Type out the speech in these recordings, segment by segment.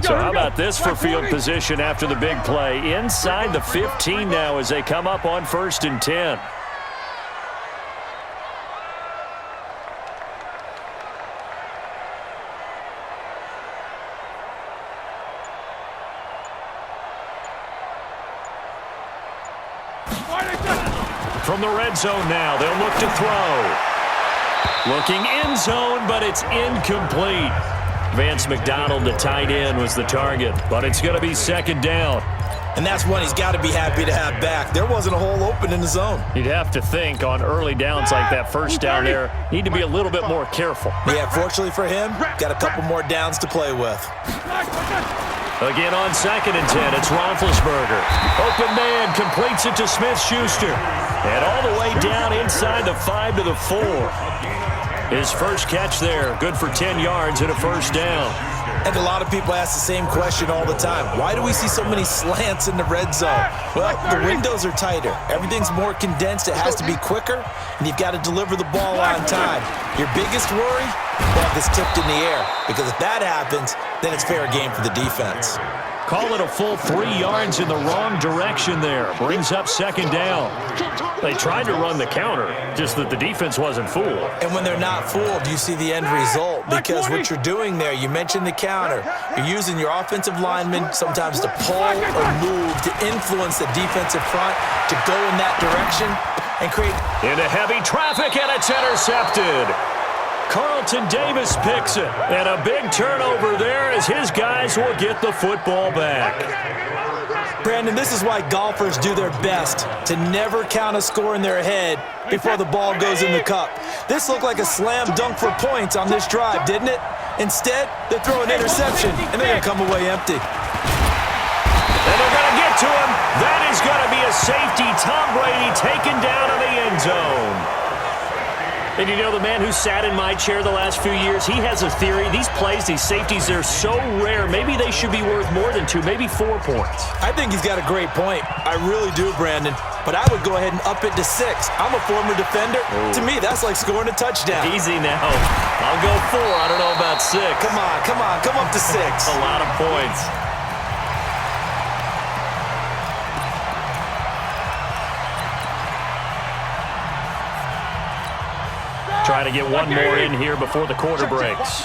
So how about this for field position after the big play? Inside the 15 now as they come up on 1st and 10. From the red zone now, they'll look to throw. Looking end zone, but it's incomplete. Vance McDonald, the tight end, was the target, but it's going to be 2nd down. And that's one he's got to be happy to have back. There wasn't a hole open in the zone. You'd have to think on early downs like that 1st down there, need to be a little bit more careful. Yeah, fortunately for him, got a couple more downs to play with. Again on 2nd and 10, it's Roethlisberger. Open man, completes it to Smith-Schuster. And all the way down inside the 5 to the 4. His first catch there, good for 10 yards and a 1st down. And a lot of people ask the same question all the time. Why do we see so many slants in the red zone? Well, the windows are tighter. Everything's more condensed. It has to be quicker, and you've got to deliver the ball on time. Your biggest worry? Ball gets tipped in the air, because if that happens, then it's fair game for the defense. Call it a full 3 yards in the wrong direction there. Brings up 2nd down. They tried to run the counter, just that the defense wasn't fooled. And when they're not fooled, you see the end result, because what you're doing there, you mentioned the counter. You're using your offensive linemen sometimes to pull or move to influence the defensive front to go in that direction and create. Into heavy traffic, and it's intercepted. Carlton Davis picks it, and a big turnover there as his guys will get the football back. Brandon, this is why golfers do their best to never count a score in their head before the ball goes in the cup. This looked like a slam dunk for points on this drive, didn't it? Instead, they throw an interception, and they're going to come away empty. And they're going to get to him. That is going to be a safety. Tom Brady taken down in the end zone. And you know, the man who sat in my chair the last few years, he has a theory. These plays, these safeties, they're so rare. Maybe they should be worth more than 2, maybe 4 points. I think he's got a great point. I really do, Brandon. But I would go ahead and up it to 6. I'm a former defender. Ooh. To me, that's like scoring a touchdown. Easy now. I'll go 4. I don't know about 6. Come on. Come up to 6. A lot of points. Try to get one more in here before the quarter breaks.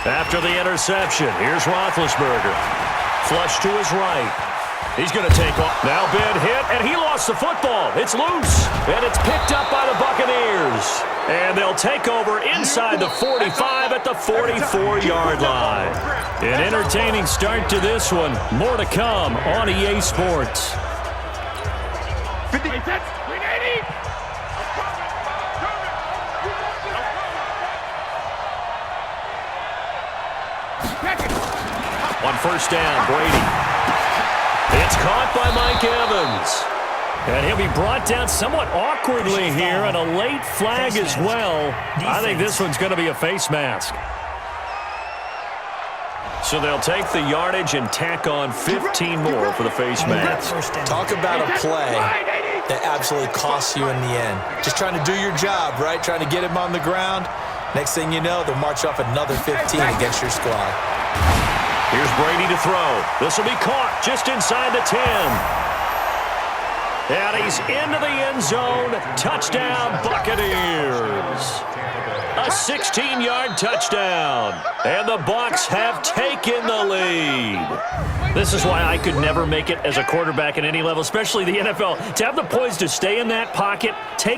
After the interception, here's Roethlisberger. Flush to his right. He's going to take off. Now Ben hit, and he lost the football. It's loose, and it's picked up by the Buccaneers. And they'll take over inside the 45 at the 44-yard line. An entertaining start to this one. More to come on EA Sports. On 1st down, Brady. It's caught by Mike Evans. And he'll be brought down somewhat awkwardly here, and a late flag as well. I think this one's going to be a face mask. So they'll take the yardage and tack on 15 more for the face mask. Talk about a play that absolutely costs you in the end. Just trying to do your job, right? Trying to get him on the ground. Next thing you know, they'll march off another 15 against your squad. Here's Brady to throw. This will be caught just inside the 10. And he's into the end zone. Touchdown, Buccaneers. A 16-yard touchdown. And the Bucs have taken the lead. This is why I could never make it as a quarterback at any level, especially the NFL. To have the poise to stay in that pocket,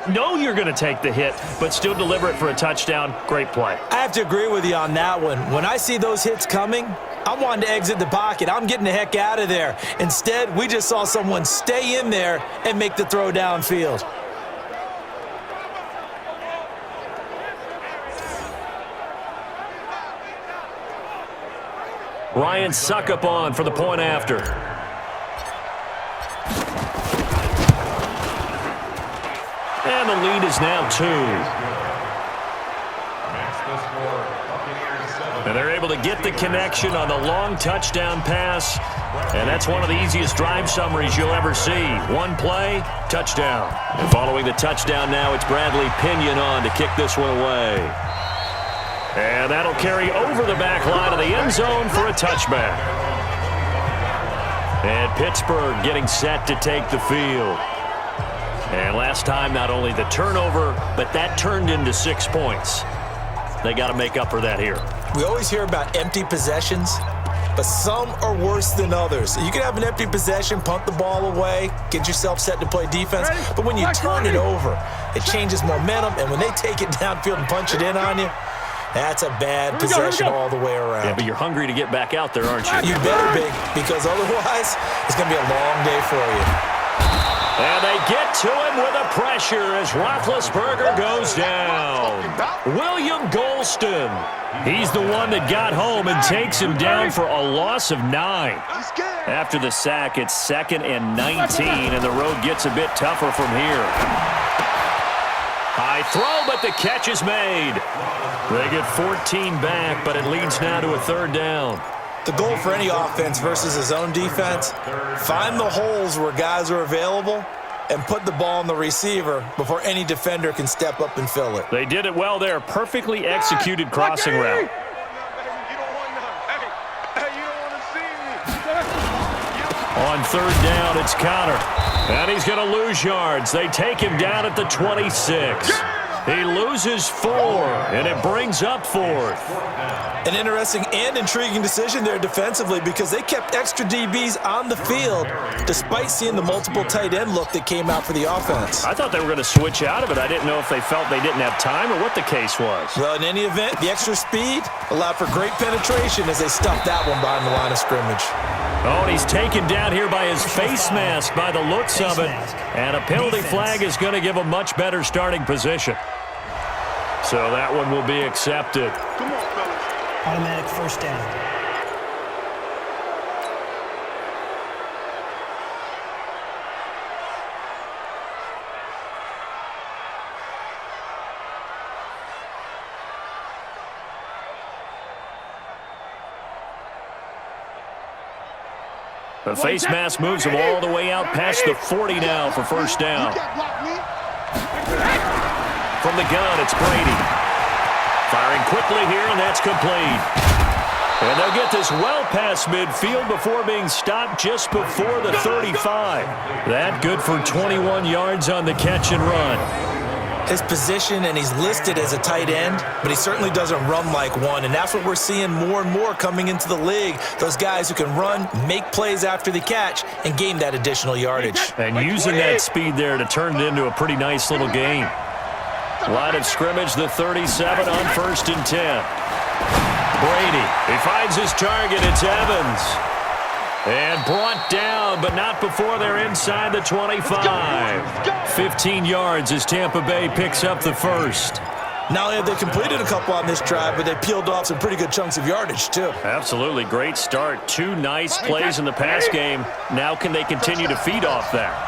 know you're going to take the hit, but still deliver it for a touchdown. Great play. I have to agree with you on that one. When I see those hits coming, I'm wanting to exit the pocket. I'm getting the heck out of there. Instead, we just saw someone stay in there and make the throw downfield. Ryan Suckup on for the point after. And the lead is now 2. And they're able to get the connection on the long touchdown pass. And that's one of the easiest drive summaries you'll ever see. One play, touchdown. And following the touchdown now, it's Bradley Pinion on to kick this one away. And that'll carry over the back line of the end zone for a touchback. And Pittsburgh getting set to take the field. And last time, not only the turnover, but that turned into 6 points. They got to make up for that here. We always hear about empty possessions, but some are worse than others. You can have an empty possession, punt the ball away, get yourself set to play defense, but when you turn it over, it changes momentum, and when they take it downfield and punch it in on you, that's a bad possession all the way around. Yeah, but you're hungry to get back out there, aren't you? You better be, because otherwise, it's going to be a long day for you. And they get to him with a pressure as Roethlisberger goes down. William Golston. He's the one that got home and takes him down for a loss of 9. After the sack, it's 2nd and 19, and the road gets a bit tougher from here. High throw, but the catch is made. They get 14 back, but it leads now to a 3rd down. The goal for any offense versus his own defense, find the holes where guys are available and put the ball on the receiver before any defender can step up and fill it. They did it well there. Perfectly executed crossing route. On 3rd down, it's Connor. And he's going to lose yards. They take him down at the 26. He loses 4, and it brings up 4th. An interesting and intriguing decision there defensively because they kept extra DBs on the field despite seeing the multiple tight end look that came out for the offense. I thought they were going to switch out of it. I didn't know if they felt they didn't have time or what the case was. Well, in any event, the extra speed allowed for great penetration as they stuffed that one behind the line of scrimmage. Oh, and he's taken down here by his face mask by the looks of it. And a penalty flag is going to give a much better starting position. So that one will be accepted. Automatic 1st down. The face mask moves him all the way out past the 40 now for 1st down. From the gun, it's Brady. Firing quickly here, and that's complete. And they'll get this well past midfield before being stopped just before the 35. That good for 21 yards on the catch and run. His position, and he's listed as a tight end, but he certainly doesn't run like one, and that's what we're seeing more and more coming into the league. Those guys who can run, make plays after the catch, and gain that additional yardage. And using that speed there to turn it into a pretty nice little game. Line of scrimmage, the 37 on 1st and 10. Brady, he finds his target. It's Evans. And brought down, but not before they're inside the 25. 15 yards as Tampa Bay picks up the 1st. Not only have they completed a couple on this drive, but they peeled off some pretty good chunks of yardage, too. Absolutely. Great start. 2 nice plays in the pass game. Now can they continue to feed off that?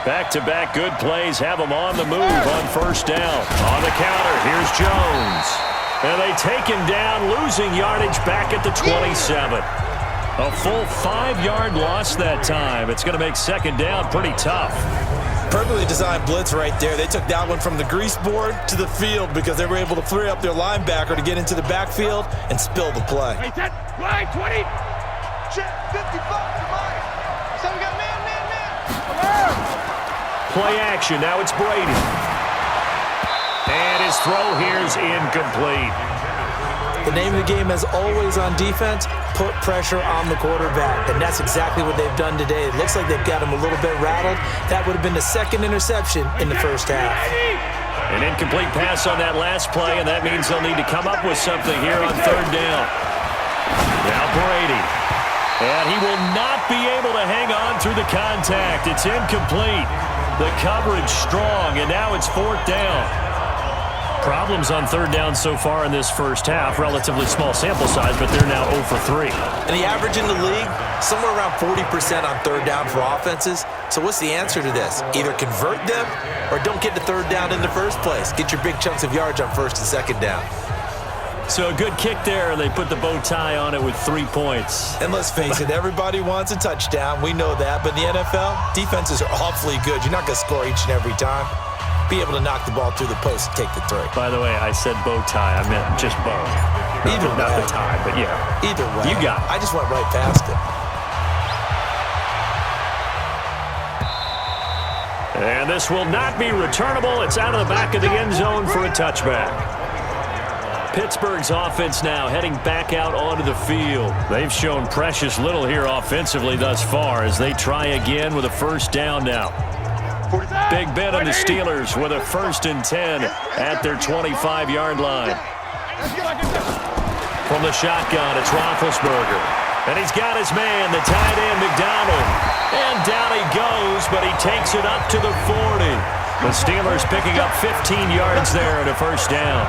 Back-to-back good plays have them on the move on 1st down. On the counter, here's Jones. And they take him down, losing yardage back at the 27. A full 5-yard loss that time. It's going to make 2nd down pretty tough. Perfectly designed blitz right there. They took that one from the grease board to the field because they were able to free up their linebacker to get into the backfield and spill the play. Hey, that line 20. Check 55 to mine. So we got man. Play action. Now it's Brady. And his throw here is incomplete. The name of the game, as always on defense, put pressure on the quarterback. And that's exactly what they've done today. It looks like they've got him a little bit rattled. That would have been the 2nd interception in the 1st half. An incomplete pass on that last play, and that means they'll need to come up with something here on 3rd down. Now Brady. And he will not be able to hang on through the contact. It's incomplete. The coverage strong, and now it's 4th down. Problems on 3rd down so far in this 1st half. Relatively small sample size, but they're now 0 for 3. And the average in the league, somewhere around 40% on 3rd down for offenses. So what's the answer to this? Either convert them or don't get to 3rd down in the first place. Get your big chunks of yards on 1st and 2nd down. So a good kick there, and they put the bow tie on it with 3 points. And let's face it, everybody wants a touchdown. We know that. But in the NFL, defenses are awfully good. You're not going to score each and every time. be able to knock the ball through the post and take the three. By the way, I said bow tie. I meant just bow. Not the tie, but yeah. Either way. You got it. I just went right past it. And this will not be returnable. It's out of the back of the end zone for a touchback. Pittsburgh's offense now heading back out onto the field. They've shown precious little here offensively thus far as they try again with a first down now. Big Ben and the Steelers with a 1st and 10 at their 25-yard line. From the shotgun, it's Roethlisberger. And he's got his man, the tight end, McDonald. And down he goes, but he takes it up to the 40. The Steelers picking up 15 yards there and a first down.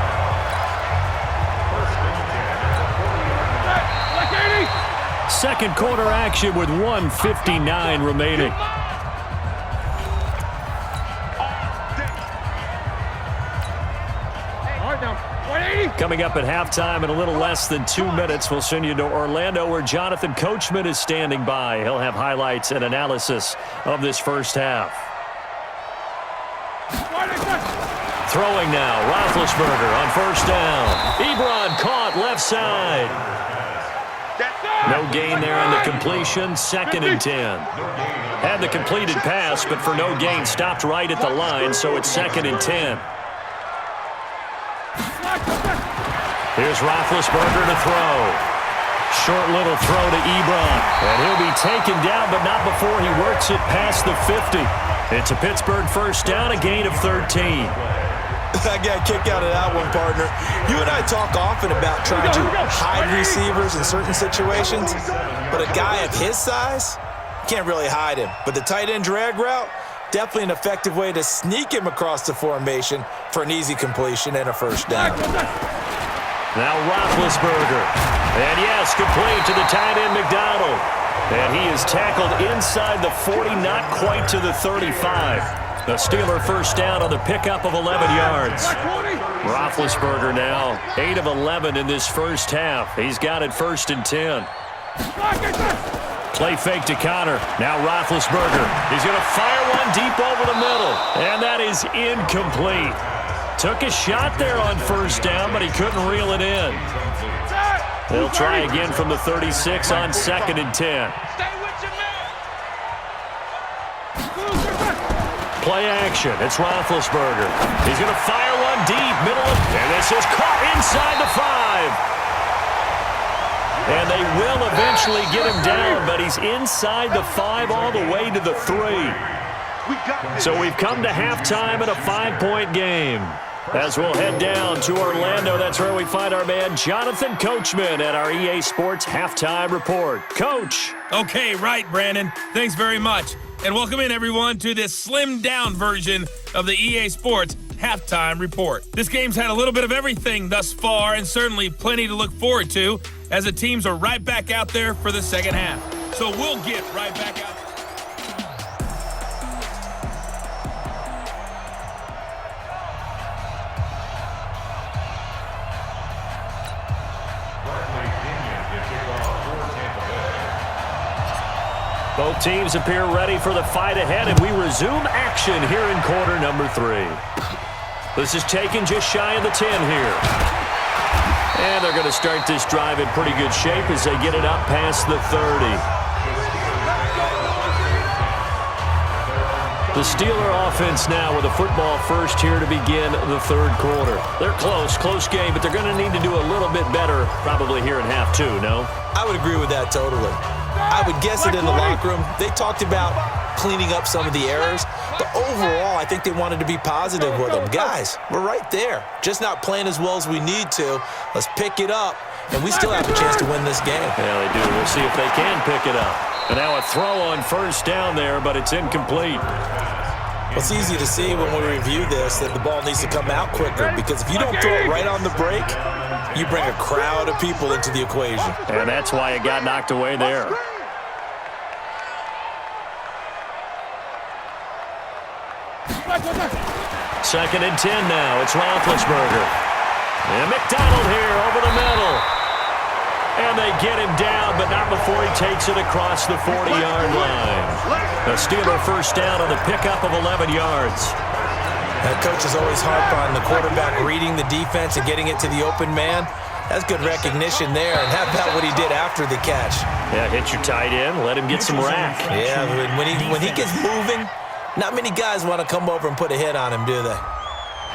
Second quarter action with 1:59 remaining. Coming up at halftime in a little less than 2 minutes, we'll send you to Orlando where Jonathan Coachman is standing by. He'll have highlights and analysis of this first half. Throwing now, Roethlisberger on first down. Ebron caught left side. No gain there on the completion, 2nd and 10. Had the completed pass, but for no gain, stopped right at the line, so it's 2nd and 10. Here's Roethlisberger to throw. Short little throw to Ebron. And he'll be taken down, but not before he works it past the 50. It's a Pittsburgh first down, a gain of 13. I got a kick out of that one, partner. You and I talk often about trying to hide receivers in certain situations, but a guy of his size, you can't really hide him. But the tight end drag route, definitely an effective way to sneak him across the formation for an easy completion and a first down. Now Roethlisberger. And yes, complete to the tight end McDonald. And he is tackled inside the 40, not quite to the 35. The Steeler first down on the pickup of 11 yards. Roethlisberger now 8 of 11 in this first half. He's got it 1st and 10. Play fake to Connor. Now Roethlisberger. He's going to fire one deep over the middle. And that is incomplete. Took a shot there on first down, but he couldn't reel it in. They'll try again from the 36 on 2nd and 10. Play action. It's Roethlisberger. He's going to fire one deep, middle of, and this is caught inside the 5. And they will eventually get him down, but he's inside the 5 all the way to the 3. So we've come to halftime in a 5-point game. As we'll head down to Orlando, that's where we find our man Jonathan Coachman at our EA Sports Halftime Report. Coach. Okay, right, Brandon. Thanks very much. And welcome in, everyone, to this slimmed-down version of the EA Sports Halftime Report. This game's had a little bit of everything thus far, and certainly plenty to look forward to, as the teams are right back out there for the second half. So we'll get right back out there. Both teams appear ready for the fight ahead, and we resume action here in quarter number 3. This is taken just shy of the 10 here. And they're going to start this drive in pretty good shape as they get it up past the 30. The Steeler offense now with a football first here to begin the third quarter. They're close game, but they're going to need to do a little bit better probably here in half 2, no? I would agree with that totally. I would guess it in the locker room. They talked about cleaning up some of the errors, but overall, I think they wanted to be positive with them. Guys, we're right there. Just not playing as well as we need to. Let's pick it up, and we still have a chance to win this game. Yeah, they do. We'll see if they can pick it up. And now a throw on first down there, but it's incomplete. Well, it's easy to see when we review this that the ball needs to come out quicker, because if you don't throw it right on the break, you bring a crowd of people into the equation. And that's why it got knocked away there. Second and 10 now. It's Roethlisberger. And McDonald here over the middle. And they get him down, but not before he takes it across the 40-yard line. The Steeler first down on the pickup of 11 yards. Coaches always harp on the quarterback reading the defense and getting it to the open man. That's good recognition there. And how about what he did after the catch? Yeah, hit your tight end, let him get some rack. Yeah, when he gets moving, not many guys want to come over and put a hit on him, do they?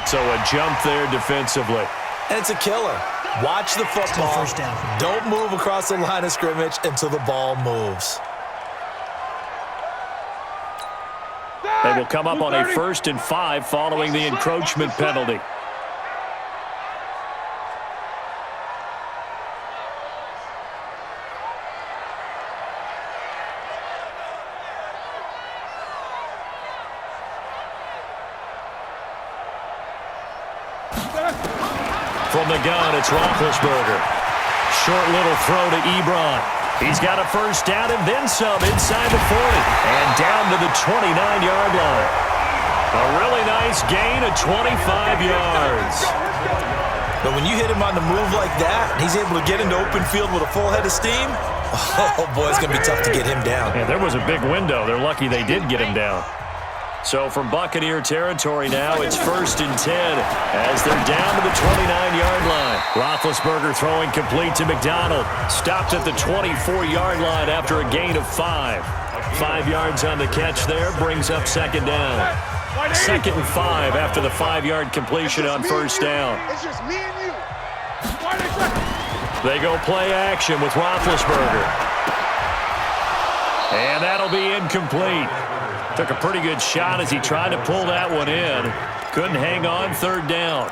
So a jump there defensively. And it's a killer. Watch the football. First down. Don't move across the line of scrimmage until the ball moves. They will come up on a 1st and 5 following the encroachment penalty. From the gun, it's Roethlisberger. Short little throw to Ebron. He's got a first down and then some inside the 40 and down to the 29-yard line. A really nice gain of 25 yards. But when you hit him on the move like that, and he's able to get into open field with a full head of steam, oh boy, it's going to be tough to get him down. Yeah, there was a big window. They're lucky they did get him down. So from Buccaneer territory now, it's 1st and 10 as they're down to the 29-yard line. Roethlisberger throwing complete to McDonald. Stopped at the 24-yard line after a gain of 5. 5 yards on the catch there, brings up 2nd down. 2nd and 5 after the 5-yard completion on 1st down. It's just me and you. They go play action with Roethlisberger. And that'll be incomplete. Took a pretty good shot as he tried to pull that one in. Couldn't hang on 3rd down.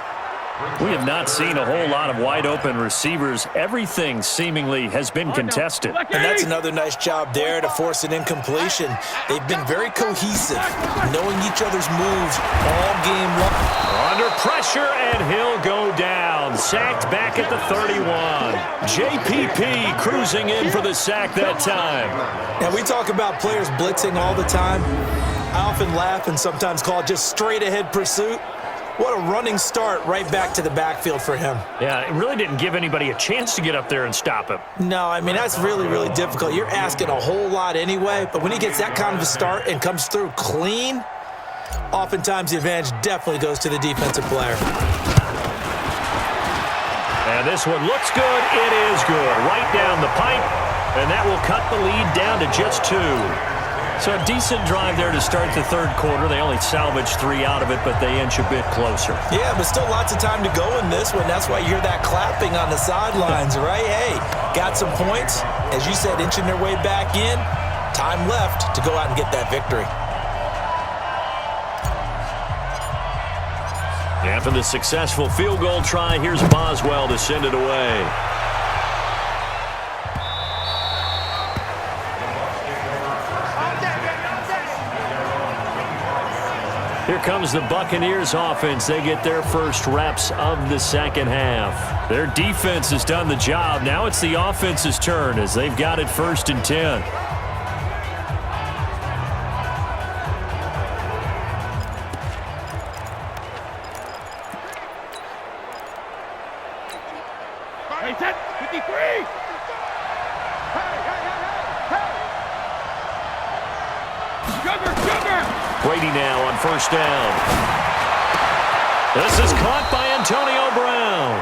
We have not seen a whole lot of wide-open receivers. Everything seemingly has been contested. And that's another nice job there to force an incompletion. They've been very cohesive, knowing each other's moves all game long. Under pressure, and he'll go down. Sacked back at the 31. JPP cruising in for the sack that time. Now, we talk about players blitzing all the time. I often laugh and sometimes call it just straight-ahead pursuit. What a running start right back to the backfield for him. Yeah, it really didn't give anybody a chance to get up there and stop him. No, I mean, that's really, really difficult. You're asking a whole lot anyway, but when he gets that kind of a start and comes through clean, oftentimes the advantage definitely goes to the defensive player. And this one looks good. It is good. Right down the pipe, and that will cut the lead down to just 2. So a decent drive there to start the 3rd quarter. They only salvaged 3 out of it, but they inch a bit closer. Yeah, but still lots of time to go in this one. That's why you hear that clapping on the sidelines, right? Hey, got some points. As you said, inching their way back in. Time left to go out and get that victory. After the successful field goal try, here's Boswell to send it away. Here comes the Buccaneers offense. They get their first reps of the 2nd half. Their defense has done the job. Now it's the offense's turn as they've got it 1st and 10. Hey, 10, 53. Brady now on 1st down. This is caught by Antonio Brown.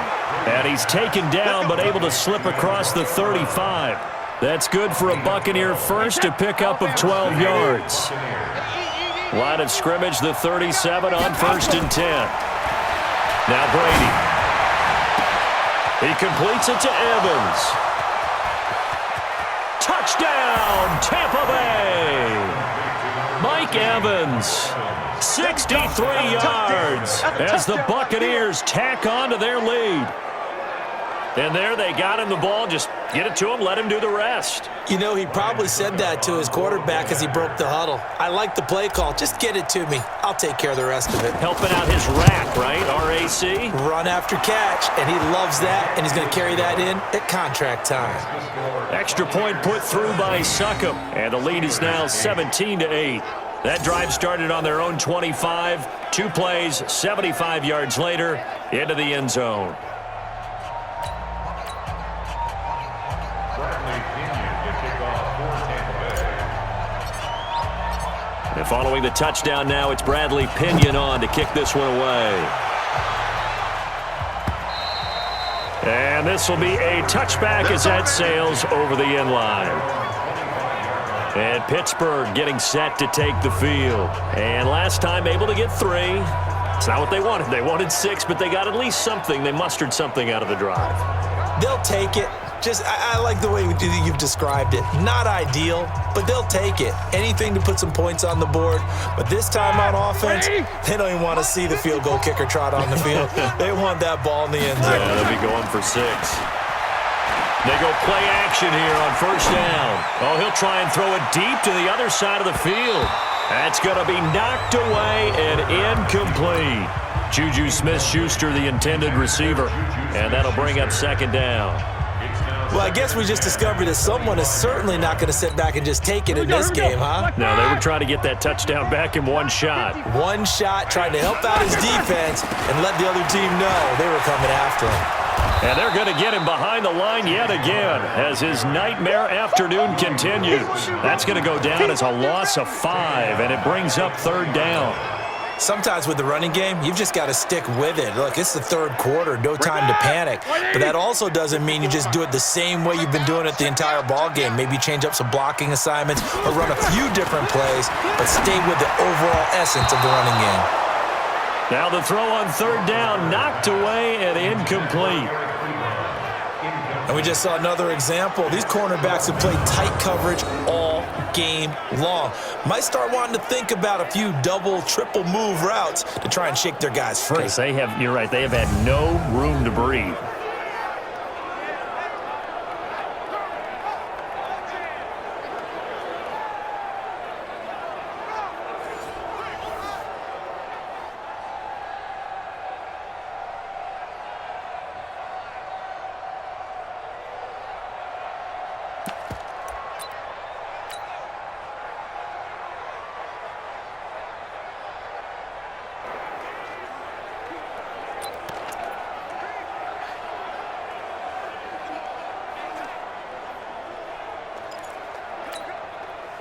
And he's taken down but able to slip across the 35. That's good for a Buccaneer first, to pick up of 12 yards. Line of scrimmage, the 37 on 1st and 10. Now Brady. He completes it to Evans. Touchdown, Tampa Bay. Mike Evans, 63 yards as the Buccaneers tack on to their lead. And there they got him the ball. Just get it to him, let him do the rest. You know, he probably said that to his quarterback as he broke the huddle. I like the play call. Just get it to me. I'll take care of the rest of it. Helping out his rack, right? RAC? Run after catch, and he loves that, and he's going to carry that in at contract time. Extra point put through by Succop, and the lead is now 17-8. That drive started on their own 25. 2 plays, 75 yards later, into the end zone. following the touchdown now, it's Bradley Pinion on to kick this one away. And this will be a touchback as that sails over the end line. And Pittsburgh getting set to take the field. And last time able to get 3. It's not what they wanted. They wanted 6, but they got at least something. They mustered something out of the drive. They'll take it. I like the way you've described it. Not ideal, but they'll take it. Anything to put some points on the board. But this time on offense, they don't even want to see the field goal kicker trot on the field. They want that ball in the end zone. Yeah, they'll be going for 6. They go play action here on first down. Oh, he'll try and throw it deep to the other side of the field. That's going to be knocked away and incomplete. Juju Smith-Schuster, the intended receiver. And that'll bring up second down. Well, I guess we just discovered that someone is certainly not going to sit back and just take it in this game, huh? No, they were trying to get that touchdown back in one shot. One shot, trying to help out his defense and let the other team know they were coming after him. And they're going to get him behind the line yet again as his nightmare afternoon continues. That's going to go down as a loss of 5, and it brings up third down. Sometimes with the running game, you've just got to stick with it. Look, it's the third quarter, no time to panic. But that also doesn't mean you just do it the same way you've been doing it the entire ball game. Maybe change up some blocking assignments or run a few different plays, but stay with the overall essence of the running game. Now the throw on third down, knocked away and incomplete. And we just saw another example. These cornerbacks have played tight coverage all game long. Might start wanting to think about a few double, triple move routes to try and shake their guys free. Because you're right, they have had no room to breathe.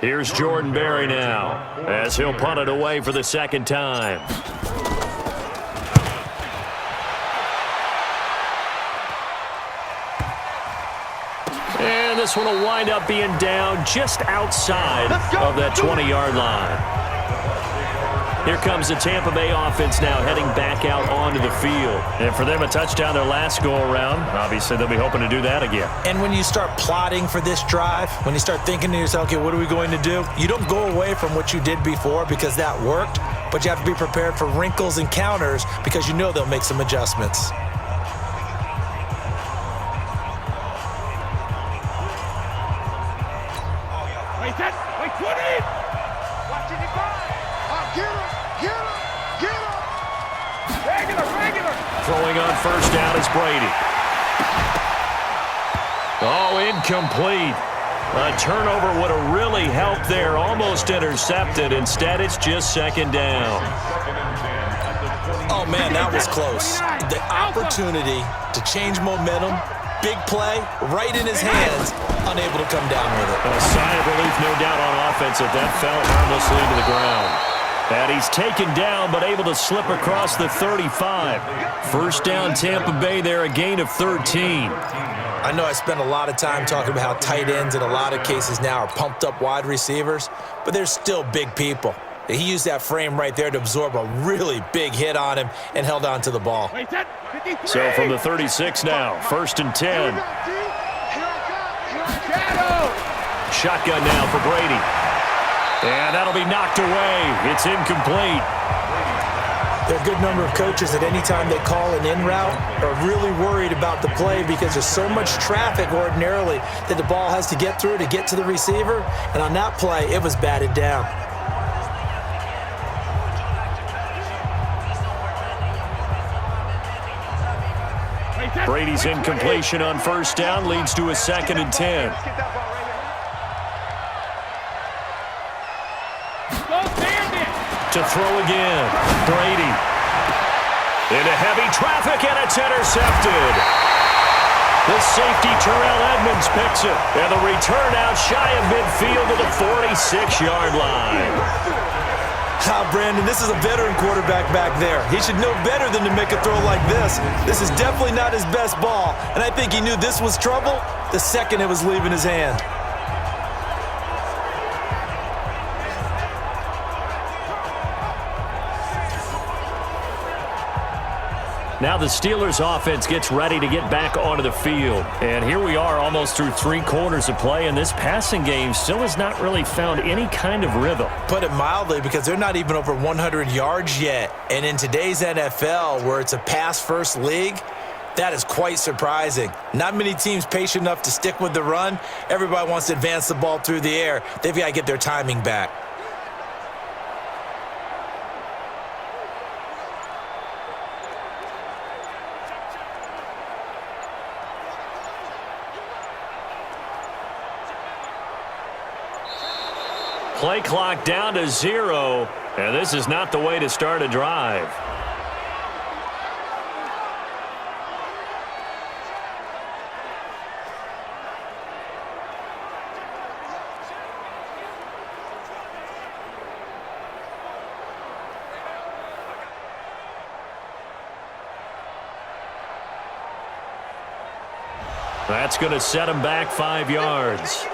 Here's Jordan Berry now as he'll punt it away for the second time. And this one will wind up being down just outside of that 20-yard line. Here comes the Tampa Bay offense now heading back out onto the field. And for them, a touchdown their last go-around. Obviously, they'll be hoping to do that again. And when you start plotting for this drive, when you start thinking to yourself, okay, what are we going to do? You don't go away from what you did before because that worked, but you have to be prepared for wrinkles and counters because you know they'll make some adjustments. Wait, 20! Watching it go! Get him! Regular! Throwing on first down is Brady. Oh, incomplete. A turnover would have really helped there. Almost intercepted. Instead, it's just second down. Oh, man, that was close. The opportunity to change momentum, big play, right in his hands, unable to come down with it. A sigh of relief, no doubt, on offense if that fell harmlessly to the ground. And he's taken down, but able to slip across the 35. First down, Tampa Bay there, a gain of 13. I know I spent a lot of time talking about how tight ends in a lot of cases now are pumped up wide receivers, but they're still big people. He used that frame right there to absorb a really big hit on him and held on to the ball. So from the 36 now, first and 10. Shotgun now for Brady. And that'll be knocked away. It's incomplete. There are a good number of coaches that any time they call an in route are really worried about the play because there's so much traffic ordinarily that the ball has to get through to get to the receiver. And on that play, it was batted down. Brady's incompletion on first down leads to a second and 10. To throw again, Brady. Into heavy traffic, and it's intercepted. The safety, Terrell Edmonds, picks it. And the return out shy of midfield to the 46-yard line. Brandon, this is a veteran quarterback back there. He should know better than to make a throw like this. This is definitely not his best ball, and I think he knew this was trouble the second it was leaving his hand. Now the Steelers offense gets ready to get back onto the field. And here we are almost through 3 quarters of play, and this passing game still has not really found any kind of rhythm. Put it mildly, because they're not even over 100 yards yet. And in today's NFL, where it's a pass-first league, that is quite surprising. Not many teams patient enough to stick with the run. Everybody wants to advance the ball through the air. They've got to get their timing back. Play clock down to 0, and this is not the way to start a drive. That's going to set him back 5 yards.